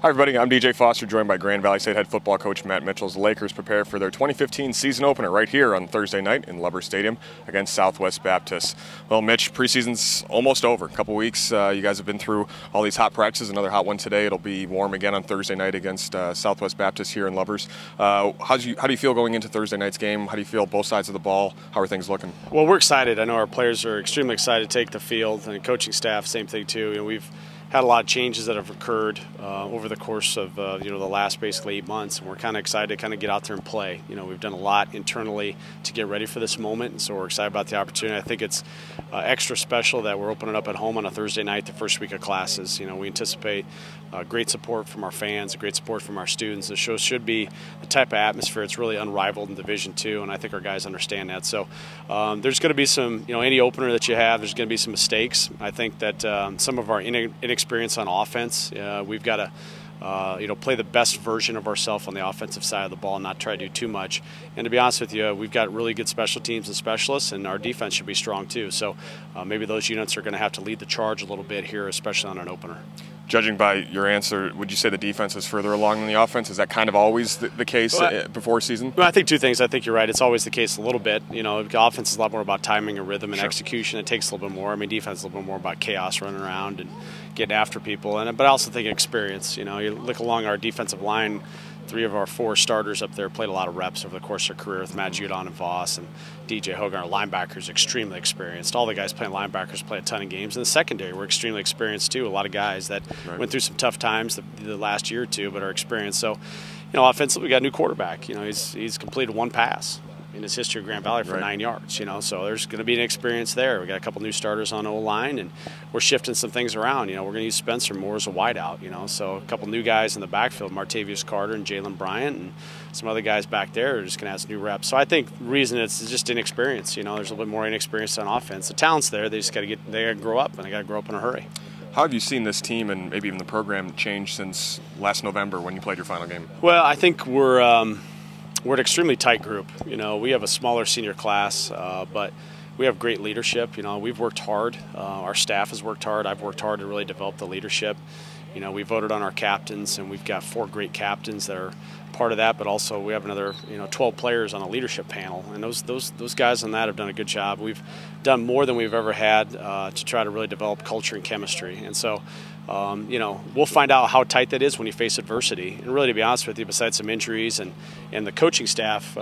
Hi everybody, I'm DJ Foster, joined by Grand Valley State head football coach Matt Mitchell. The Lakers prepare for their 2015 season opener right here on Thursday night in Lubbers Stadium against Southwest Baptist. Well, Mitch, preseason's almost over. A couple weeks. You guys have been through all these hot practices. Another hot one today. It'll be warm again on Thursday night against Southwest Baptist here in Lubbers. How do you feel going into Thursday night's game? How do you feel both sides of the ball? How are things looking? Well, we're excited. I know our players are extremely excited to take the field, and the coaching staff, same thing too. We've had a lot of changes that have occurred over the course of the last basically 8 months, and we're kind of excited to kind of get out there and play. We've done a lot internally to get ready for this moment, and so we're excited about the opportunity. I think it's extra special that we're opening up at home on a Thursday night, the first week of classes. We anticipate great support from our fans, great support from our students. The show should be the type of atmosphere it's really unrivaled in Division II, and I think our guys understand that. So there's going to be some, any opener that you have, there's going to be some mistakes. I think that some of our inexperience on offense, we've got to play the best version of ourselves on the offensive side of the ball and not try to do too much. And to be honest with you, we've got really good special teams and specialists, and our defense should be strong too. So maybe those units are going to have to lead the charge a little bit here, especially on an opener. Judging by your answer, would you say the defense is further along than the offense? Is that kind of always the case before season? Well, I think two things. I think you're right. It's always the case a little bit. The offense is a lot more about timing and rhythm and execution. It takes a little bit more. Defense is a little bit more about chaos, running around and getting after people. But I also think experience. You look along our defensive line. 3 of our 4 starters up there played a lot of reps over the course of their career with Matt Judon and Voss and DJ Hogan. Our linebackers extremely experienced. All the guys playing linebackers play a ton of games. In the secondary, we're extremely experienced too. A lot of guys that went through some tough times the last year or two, but are experienced. So, offensively, we got a new quarterback. He's completed 1 pass in his history of Grand Valley for 9 yards, so there's going to be an experience there. We got a couple new starters on O-line, and we're shifting some things around. We're going to use Spencer more as a wideout, so a couple new guys in the backfield, Martavius Carter and Jalen Bryant, and some other guys back there are just going to have some new reps. So I think the reason it's just inexperience. There's a little bit more inexperience on offense. The talent's there. They just got to grow up, and they got to grow up in a hurry. How have you seen this team and maybe even the program change since last November when you played your final game? Well, I think we're an extremely tight group. We have a smaller senior class, but we have great leadership. We've worked hard. Our staff has worked hard. I've worked hard to really develop the leadership. We voted on our captains, and we've got 4 great captains that are part of that, but also we have another 12 players on a leadership panel, and those guys on that have done a good job. We've done more than we've ever had to try to really develop culture and chemistry, and so we'll find out how tight that is when you face adversity. And really, to be honest with you, besides some injuries and the coaching staff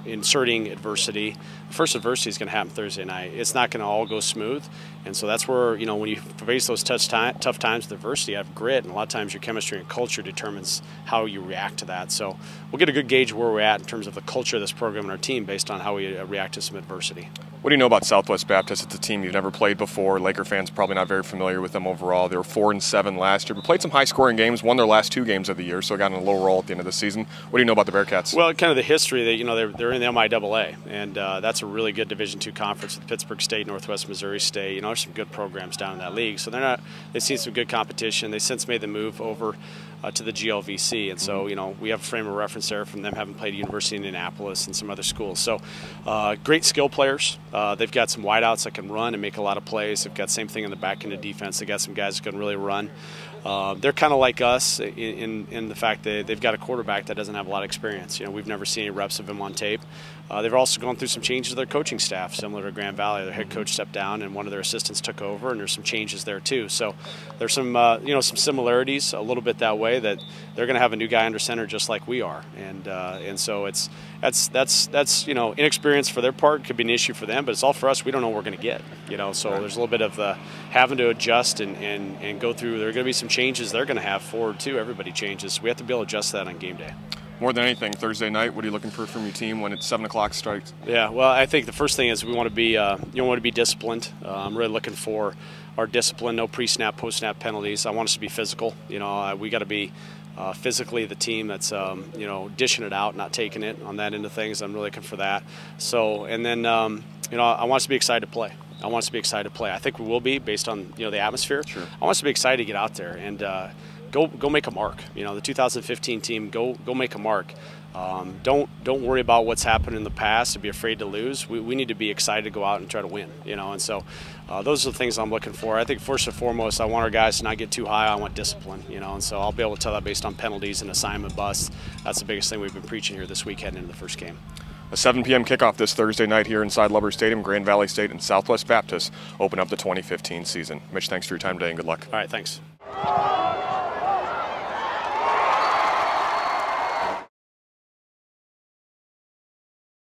inserting adversity, the first adversity is going to happen Thursday night. It's not going to all go smooth, and so that's where when you face those tough times with adversity, you have grit, and a lot of times your chemistry and culture determines how you react to that. So we'll get a good gauge of where we're at in terms of the culture of this program and our team based on how we react to some adversity. What do you know about Southwest Baptist? It's a team you've never played before. Laker fans probably not very familiar with them overall. They were 4-7 last year, but played some high-scoring games, won their last 2 games of the year, so got in a low roll at the end of the season. What do you know about the Bearcats? Well, kind of the history that they're in the MIAA, and that's a really good Division II conference with Pittsburgh State, Northwest Missouri State. There's some good programs down in that league, so they've seen some good competition. They since made the move over to the GLVC, and so we have a frame of reference there from them having played at University of Indianapolis and some other schools. So great skill players. They've got some wideouts that can run and make a lot of plays. They've got same thing in the back end of defense. They've got some guys that can really run. They're kind of like us in the fact that they've got a quarterback that doesn't have a lot of experience. We've never seen any reps of him on tape. They've also gone through some changes to their coaching staff, similar to Grand Valley. Their head coach stepped down, and one of their assistants took over, and there's some changes there too. So there's some some similarities a little bit that way, that they're going to have a new guy under center just like we are, and so that's inexperience for their part could be an issue for them, but it's all for us. We don't know what we're going to get. So there's a little bit of having to adjust and go through. There are going to be some changes they're going to have forward too. Everybody changes. We have to be able to adjust that on game day. More than anything, Thursday night, what are you looking for from your team when it's 7 o'clock strikes? Yeah, well, I think the first thing is we want to be disciplined. I'm really looking for our discipline, no pre-snap, post-snap penalties. I want us to be physical. We got to be physically the team that's dishing it out, not taking it on that end of things. I'm really looking for that. So, and then I want us to be excited to play. I want us to be excited to play. I think we will be based on the atmosphere. Sure. I want us to be excited to get out there and go make a mark. You know, the 2015 team, go make a mark. Don't worry about what's happened in the past and be afraid to lose. We need to be excited to go out and try to win, you know, and so those are the things I'm looking for. I think first and foremost, I want our guys to not get too high. I want discipline, you know, and so I'll be able to tell that based on penalties and assignment busts. That's the biggest thing we've been preaching here this week heading into the first game. A 7 p.m. kickoff this Thursday night here inside Lubbers Stadium. Grand Valley State and Southwest Baptist open up the 2015 season. Mitch, thanks for your time today and good luck. All right, thanks.